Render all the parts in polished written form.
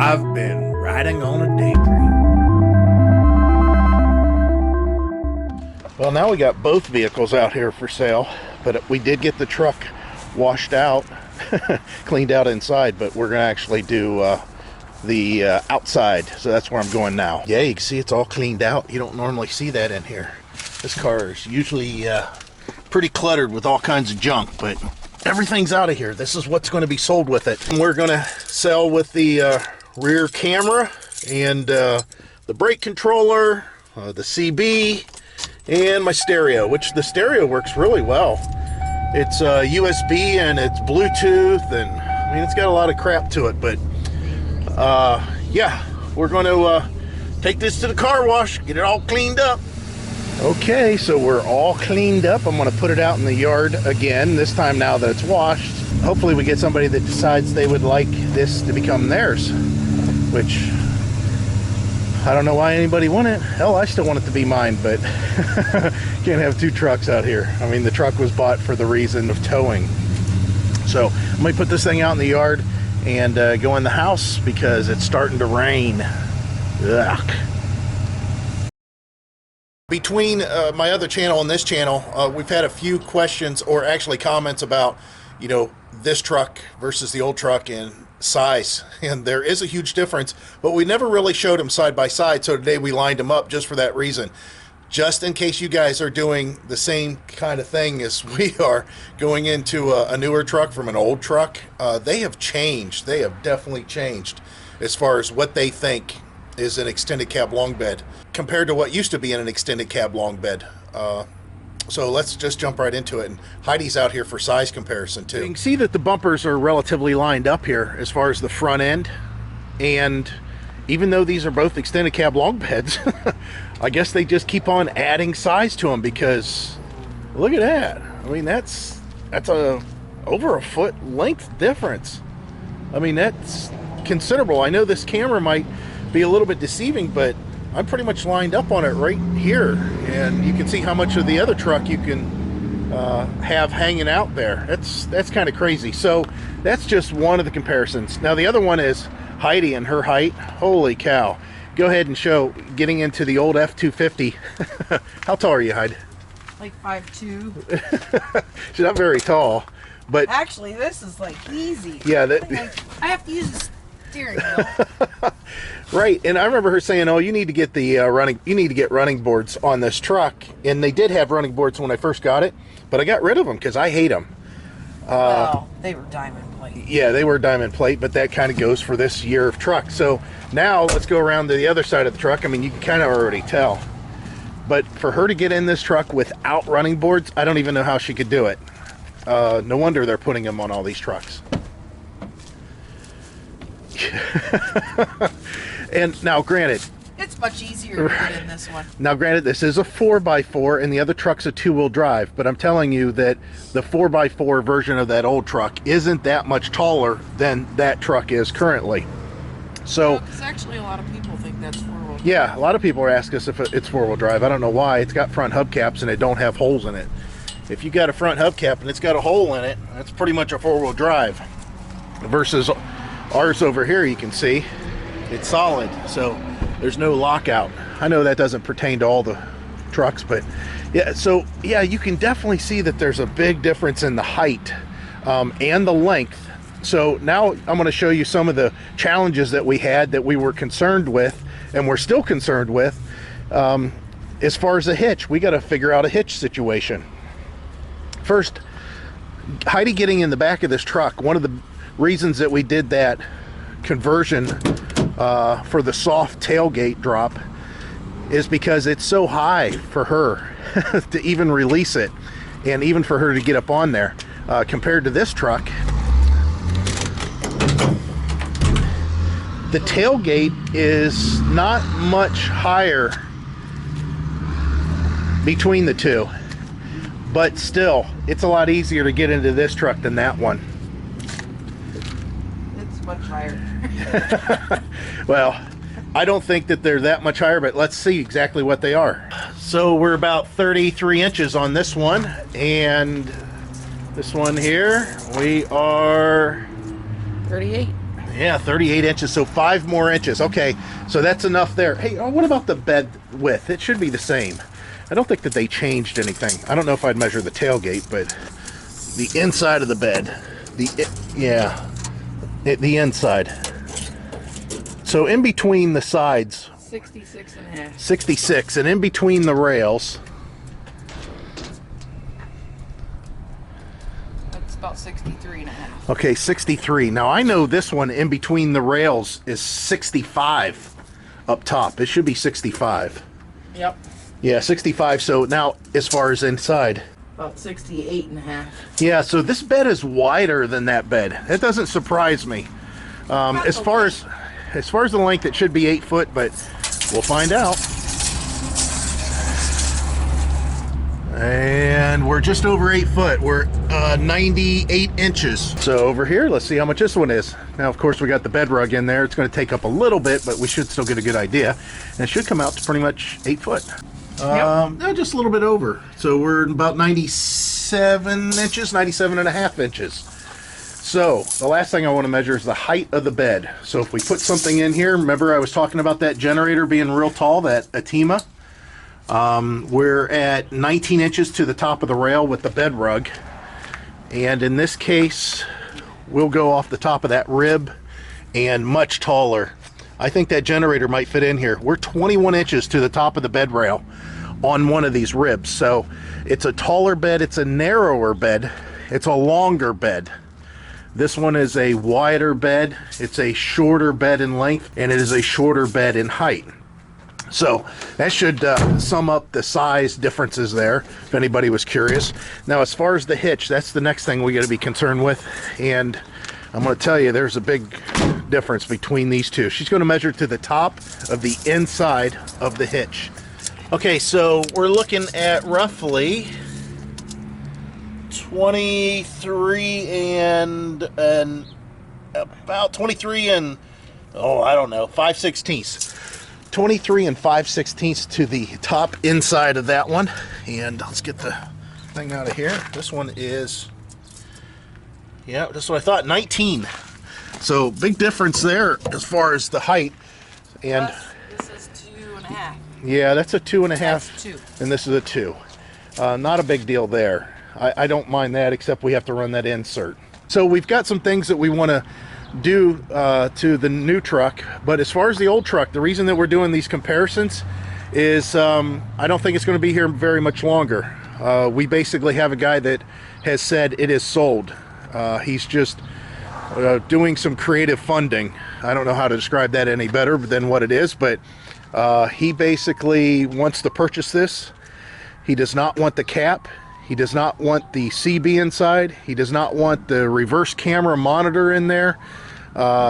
I've been riding on a daydream. Well, now we got both vehicles out here for sale, but we did get the truck washed out, cleaned out inside, but we're gonna actually do the outside, so that's where I'm going now. Yeah, you can see it's all cleaned out. You don't normally see that in here. This car is usually pretty cluttered with all kinds of junk, but everything's out of here. This is what's going to be sold with it. And we're going to sell with the rear camera and the brake controller, the CB, and my stereo, which the stereo works really well. It's USB and it's Bluetooth, and I mean, it's got a lot of crap to it, but yeah, we're going to take this to the car wash, get it all cleaned up. Okay, so we're all cleaned up. I'm going to put it out in the yard again, this time now that it's washed. Hopefully we get somebody that decides they would like this to become theirs, which I don't know why anybody want it. Hell, I still want it to be mine, but can't have two trucks out here. I mean, the truck was bought for the reason of towing. So I'm going to put this thing out in the yard and go in the house because it's starting to rain. Ugh. Between my other channel and this channel, we've had a few questions, or actually comments about, you know, this truck versus the old truck in size. And there is a huge difference, but we never really showed them side by side. So today we lined them up just for that reason. Just in case you guys are doing the same kind of thing as we are, going into a newer truck from an old truck. They have changed. They have definitely changed as far as what they think is an extended cab long bed compared to what used to be in an extended cab long bed. So let's just jump right into it. And Heidi's out here for size comparison too. You can see that the bumpers are relatively lined up here as far as the front end, and even though these are both extended cab long beds, I guess they just keep on adding size to them, because look at that. I mean, that's over a foot length difference. I mean, that's considerable. I know this camera might be a little bit deceiving, but I'm pretty much lined up on it right here, and you can see how much of the other truck you can have hanging out there. That's kind of crazy. So that's just one of the comparisons. Now the other one is Heidi and her height. Holy cow. Go ahead and show, getting into the old F250. How tall are you, Heidi? Like 5'2". She's not very tall, but actually this is like easy. Yeah, I have to use the steering wheel. Right, and I remember her saying, "Oh, you need to get the running boards on this truck." And they did have running boards when I first got it, but I got rid of them because I hate them. Well, they were diamond plate. Yeah, they were diamond plate, but that kind of goes for this year of truck. So now let's go around to the other side of the truck. I mean, you can kind of already tell. But for her to get in this truck without running boards, I don't even know how she could do it. No wonder they're putting them on all these trucks. And now, granted, it's much easier to get in this one. Now, granted, this is a 4x4, and the other truck's a 2-wheel drive, but I'm telling you that the 4x4 version of that old truck isn't that much taller than that truck is currently. So, because actually a lot of people think that's 4-wheel drive. Yeah, a lot of people ask us if it's 4-wheel drive. I don't know why. It's got front hubcaps and it don't have holes in it. If you got a front hubcap and it's got a hole in it, that's pretty much a 4-wheel drive. Versus ours over here, you can see it's solid, so there's no lockout. I know that doesn't pertain to all the trucks, but yeah, so yeah, you can definitely see that there's a big difference in the height and the length. So now I'm going to show you some of the challenges that we had, that we were concerned with, and we're still concerned with. As far as a hitch, we got to figure out a hitch situation. First, Heidi getting in the back of this truck, one of the reasons that we did that conversion for the soft tailgate drop is because it's so high for her to even release it, and even for her to get up on there, compared to this truck. The tailgate is not much higher between the two, but still it's a lot easier to get into this truck than that one. It's much higher. Well, I don't think that they're that much higher, but let's see exactly what they are. So we're about 33 inches on this one, and this one here we are 38. Yeah, 38 inches, so 5 more inches. Okay, so that's enough there. Hey, what about the bed width? It should be the same. I don't think that they changed anything. I don't know if I'd measure the tailgate, but the inside of the bed, the inside. So in between the sides, 66 and a half. 66, and in between the rails, That's about 63 and a half. okay, 63. Now I know this one in between the rails is 65 up top. It should be 65. Yep. Yeah, 65. So now as far as inside, About 68 and a half. yeah, so this bed is wider than that bed. That doesn't surprise me. As far as the length, it should be 8 foot, but we'll find out. And we're just over 8 foot. We're 98 inches. So over here, let's see how much this one is. Now, of course, we got the bed rug in there. It's going to take up a little bit, but we should still get a good idea. And it should come out to pretty much 8 foot. No, just a little bit over. So we're about 97 inches, 97 and a half inches. So the last thing I want to measure is the height of the bed. So if we put something in here, remember I was talking about that generator being real tall, that Atima. We're at 19 inches to the top of the rail with the bed rug. And in this case, we'll go off the top of that rib and much taller. I think that generator might fit in here. We're 21 inches to the top of the bed rail on one of these ribs. So it's a taller bed, it's a narrower bed, it's a longer bed. This one is a wider bed, it's a shorter bed in length, and it is a shorter bed in height. So that should sum up the size differences there, if anybody was curious. Now, as far as the hitch, that's the next thing we got to be concerned with. And I'm going to tell you, there's a big difference between these two. She's going to measure to the top of the inside of the hitch. Okay, so we're looking at roughly 23 and about 23 and, I don't know, 5/16. 23 and 5/16 to the top inside of that one. And let's get the thing out of here. This one is, yeah, that's what I thought, 19. So big difference there as far as the height. And This is 2.5. yeah, that's a 2.5. That's 2. And this is a 2. Not a big deal there. I don't mind that, except we have to run that insert. So we've got some things that we want to do to the new truck, but as far as the old truck, the reason that we're doing these comparisons is I don't think it's going to be here very much longer. We basically have a guy that has said it is sold. He's just doing some creative funding. I don't know how to describe that any better than what it is, but he basically wants to purchase this. He does not want the cap. He does not want the CB inside. He does not want the reverse camera monitor in there.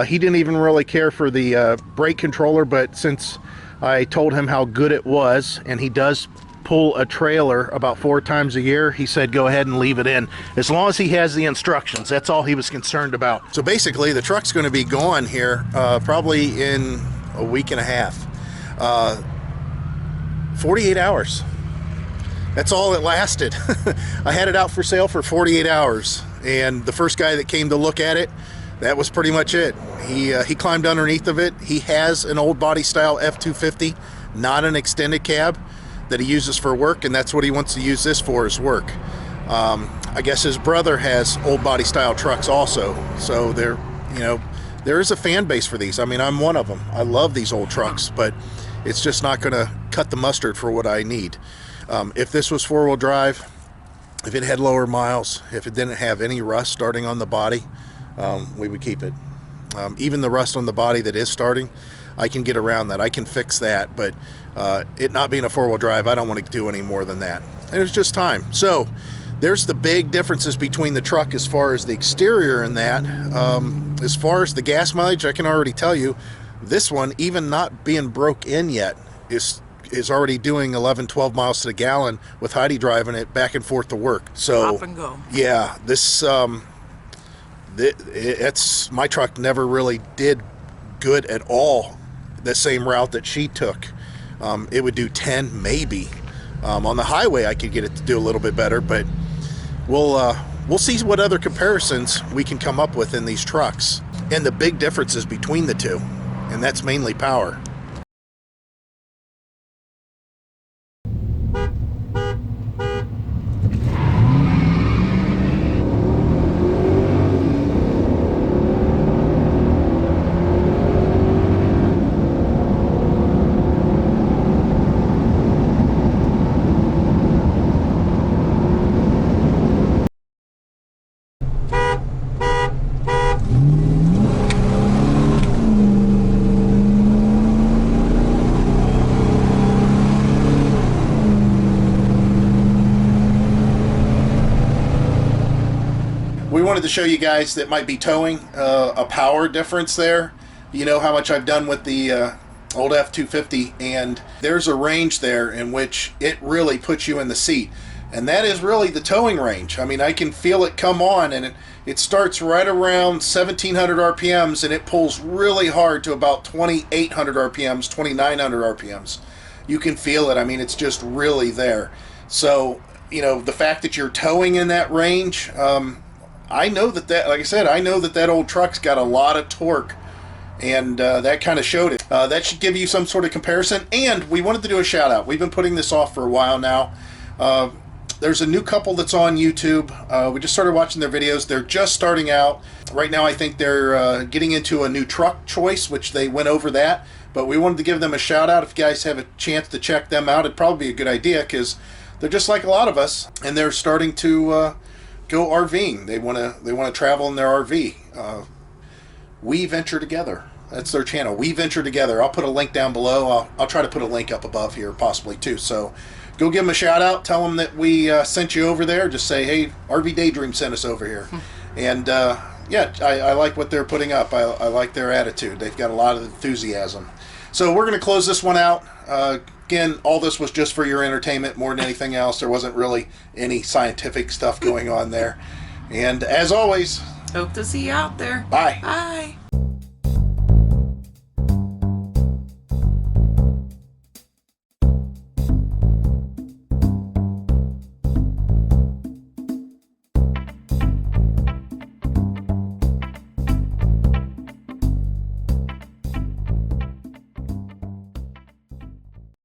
He didn't even really care for the brake controller, but since I told him how good it was, and he does pull a trailer about 4 times a year, he said go ahead and leave it in. As long as he has the instructions, that's all he was concerned about. So basically the truck's going to be gone here probably in a week and a half. 48 hours. That's all it lasted. I had it out for sale for 48 hours, and the first guy that came to look at it, that was pretty much it. He climbed underneath of it. He has an old body style F250, not an extended cab, that he uses for work, and that's what he wants to use this for, is work. I guess his brother has old body style trucks also, so there is a fan base for these. I mean, I'm one of them. I love these old trucks, but it's just not going to cut the mustard for what I need. If this was 4-wheel drive, if it had lower miles, if it didn't have any rust starting on the body, we would keep it. Even the rust on the body that is starting, I can get around that. I can fix that, but it not being a 4-wheel drive, I don't want to do any more than that. And it's just time. So there's the big differences between the truck as far as the exterior and that. As far as the gas mileage, I can already tell you, this one, even not being broke in yet, is already doing 11-12 miles to the gallon with Heidi driving it back and forth to work. So Up and go. yeah, this it's my truck never really did good at all the same route that she took. It would do 10 maybe. On the highway I could get it to do a little bit better, but we'll see what other comparisons we can come up with in these trucks. and the big differences between the two, and that's mainly power. We wanted to show you guys that might be towing a power difference there. You know how much I've done with the old F250, and there's a range there in which it really puts you in the seat, and that is really the towing range. I mean, I can feel it come on, and it starts right around 1700 RPMs, and it pulls really hard to about 2800 RPMs, 2900 RPMs. You can feel it. I mean, it's just really there. So, you know, the fact that you're towing in that range, I know that, like I said, I know that old truck's got a lot of torque, and that kind of showed it. That should give you some sort of comparison. And we wanted to do a shout out. We've been putting this off for a while now. There's a new couple that's on YouTube. We just started watching their videos. They're just starting out. Right now I think they're getting into a new truck choice, which they went over that. But we wanted to give them a shout out. If you guys have a chance to check them out, it'd probably be a good idea, because they're just like a lot of us, and they're starting to go RVing. They want to travel in their RV. We Venture Together. That's their channel. We Venture Together. I'll put a link down below. I'll try to put a link up above here possibly too. So go give them a shout out. Tell them that we sent you over there. Just say, hey, RV Daydream sent us over here. And yeah, I like what they're putting up. I like their attitude. They've got a lot of enthusiasm. So we're going to close this one out. Again, all this was just for your entertainment more than anything else. There wasn't really any scientific stuff going on there. And as always, Hope to see you out there. bye. Bye.